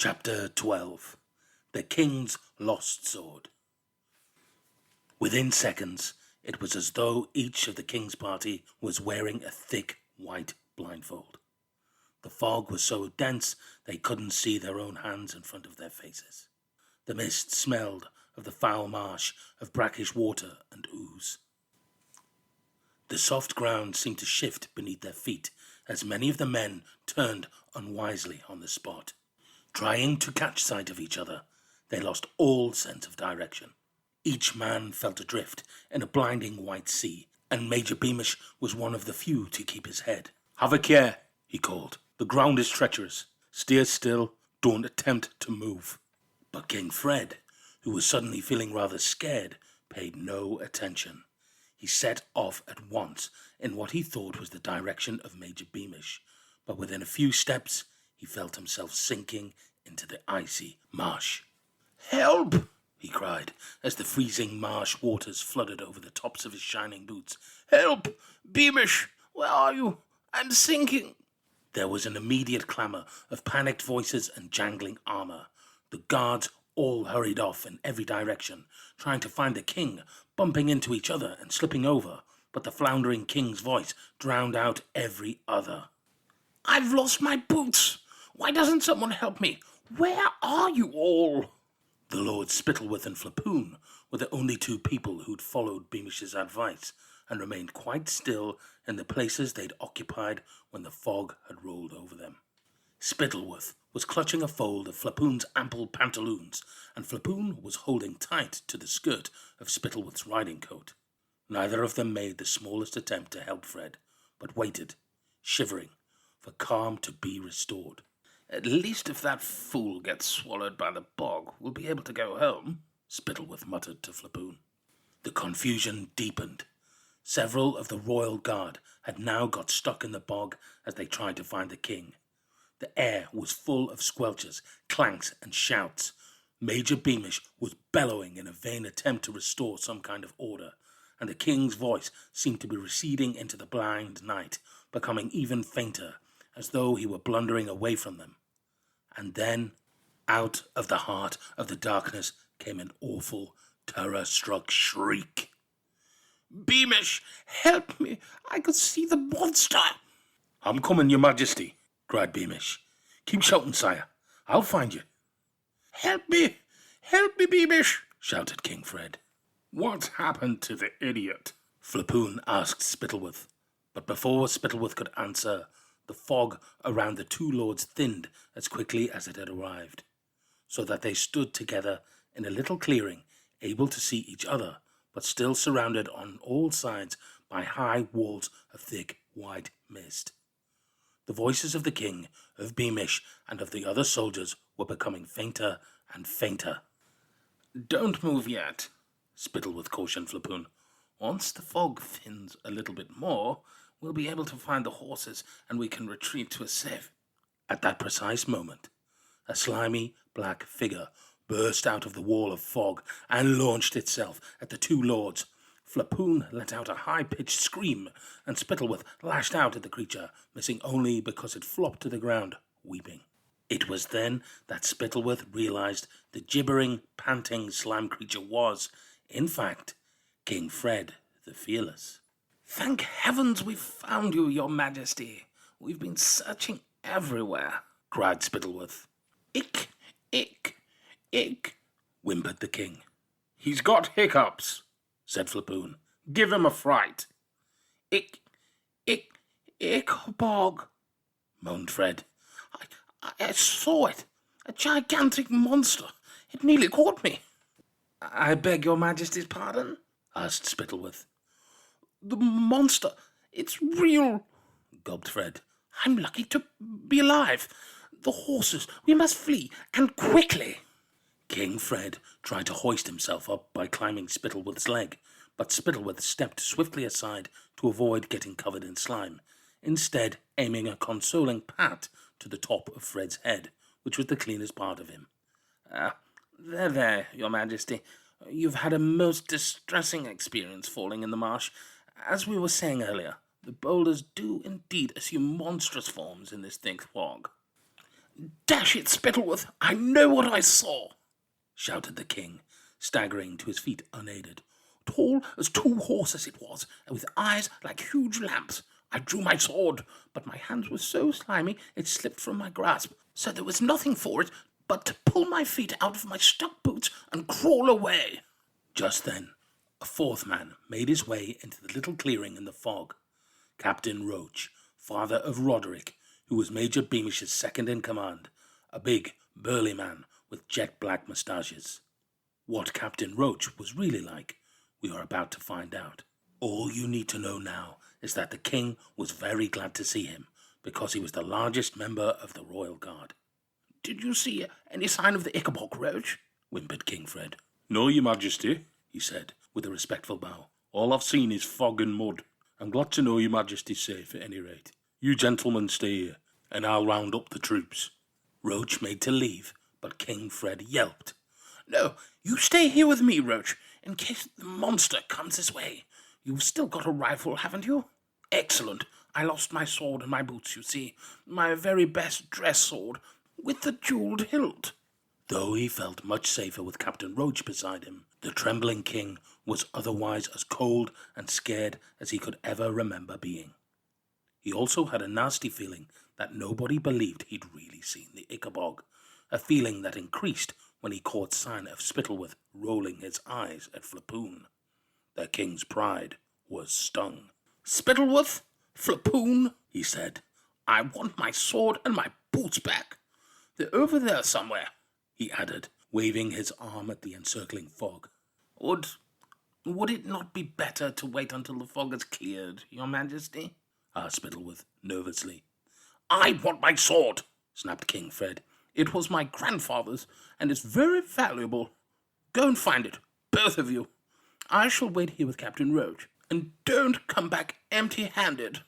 Chapter 12. The King's Lost Sword. Within seconds, it was as though each of the king's party was wearing a thick white blindfold. The fog was so dense they couldn't see their own hands in front of their faces. The mist smelled of the foul marsh, of brackish water and ooze. The soft ground seemed to shift beneath their feet as many of the men turned unwisely on the spot. Trying to catch sight of each other, they lost all sense of direction. Each man felt adrift in a blinding white sea, and Major Beamish was one of the few to keep his head. "Have a care," he called. "The ground is treacherous. Steer still, don't attempt to move." But King Fred, who was suddenly feeling rather scared, paid no attention. He set off at once in what he thought was the direction of Major Beamish, but within a few steps he felt himself sinking into the icy marsh. "Help!" he cried, as the freezing marsh waters flooded over the tops of his shining boots. "Help! Beamish! Where are you? I'm sinking!" There was an immediate clamour of panicked voices and jangling armour. The guards all hurried off in every direction, trying to find the king, bumping into each other and slipping over, but the floundering king's voice drowned out every other. "I've lost my boots! Why doesn't someone help me? Where are you all?" The Lords Spittleworth and Flapoon were the only two people who'd followed Beamish's advice and remained quite still in the places they'd occupied when the fog had rolled over them. Spittleworth was clutching a fold of Flapoon's ample pantaloons, and Flapoon was holding tight to the skirt of Spittleworth's riding coat. Neither of them made the smallest attempt to help Fred, but waited, shivering, for calm to be restored. "At least if that fool gets swallowed by the bog, we'll be able to go home," Spittleworth muttered to Flapoon. The confusion deepened. Several of the royal guard had now got stuck in the bog as they tried to find the king. The air was full of squelches, clanks and shouts. Major Beamish was bellowing in a vain attempt to restore some kind of order, and the king's voice seemed to be receding into the blind night, becoming even fainter, as though he were blundering away from them. And then, out of the heart of the darkness came an awful, terror-struck shriek. "Beamish, help me! I could see the monster!" "I'm coming, your majesty," cried Beamish. "Keep shouting, sire. I'll find you." "Help me! Help me, Beamish!" shouted King Fred. "What's happened to the idiot?" Flapoon asked Spittleworth. But before Spittleworth could answer, the fog around the two lords thinned as quickly as it had arrived, so that they stood together in a little clearing, able to see each other, but still surrounded on all sides by high walls of thick white mist. The voices of the king, of Beamish, and of the other soldiers were becoming fainter and fainter. "Don't move yet," Spittleworth cautioned Flapoon. "Once the fog thins a little bit more, we'll be able to find the horses and we can retreat to a safe." At that precise moment, a slimy black figure burst out of the wall of fog and launched itself at the two lords. Flapoon let out a high-pitched scream, and Spittleworth lashed out at the creature, missing only because it flopped to the ground, weeping. It was then that Spittleworth realized the gibbering, panting slime creature was, in fact, King Fred the Fearless. "Thank heavens we've found you, your majesty. We've been searching everywhere," cried Spittleworth. "Ick, whimpered the king. "He's got hiccups," said Flapoon. "Give him a fright." Ickabog," moaned Fred. I saw it. A gigantic monster. It nearly caught me." "I beg your majesty's pardon?" asked Spittleworth. "The monster. It's real," gulped Fred. "I'm lucky to be alive. The horses. We must flee, and quickly." King Fred tried to hoist himself up by climbing Spittleworth's leg, but Spittleworth stepped swiftly aside to avoid getting covered in slime, instead aiming a consoling pat to the top of Fred's head, which was the cleanest part of him. There, your majesty. You've had a most distressing experience falling in the marsh. As we were saying earlier, the boulders do indeed assume monstrous forms in this thick fog." Dash it, Spittleworth, I know what I saw, shouted the king, staggering to his feet unaided. Tall as 2 horses it was, and with eyes like huge lamps. I drew my sword, but my hands were so slimy it slipped from my grasp, so there was nothing for it but to pull my feet out of my stuck boots and crawl away. Just then, a 4th man made his way into the little clearing in the fog. Captain Roach, father of Roderick, who was Major Beamish's second in command, a big, burly man with jet-black moustaches. What Captain Roach was really like, we are about to find out. All you need to know now is that the king was very glad to see him, because he was the largest member of the royal guard. "Did you see any sign of the Ickabog, Roach?" whimpered King Fred. "No, your majesty," he said, with a respectful bow. "All I've seen is fog and mud. I'm glad to know your majesty's safe at any rate. You gentlemen stay here, and I'll round up the troops." Roach made to leave, but King Fred yelped. "No, you stay here with me, Roach, in case the monster comes this way. You've still got a rifle, haven't you?" "Excellent. I lost my sword and my boots, you see. My very best dress sword, with the jewelled hilt." Though he felt much safer with Captain Roach beside him, the trembling king was otherwise as cold and scared as he could ever remember being. He also had a nasty feeling that nobody believed he'd really seen the Ickabog, a feeling that increased when he caught sign of Spittleworth rolling his eyes at Flapoon. The king's pride was stung. "Spittleworth, Flapoon," he said, "I want my sword and my boots back. They're over there somewhere," he added, waving his arm at the encircling fog. Would it not be better to wait until the fog has cleared, your majesty?" asked Spittleworth nervously. "I want my sword," snapped King Fred. "It was my grandfather's, and it's very valuable. Go and find it, both of you. I shall wait here with Captain Roach, and don't come back empty-handed."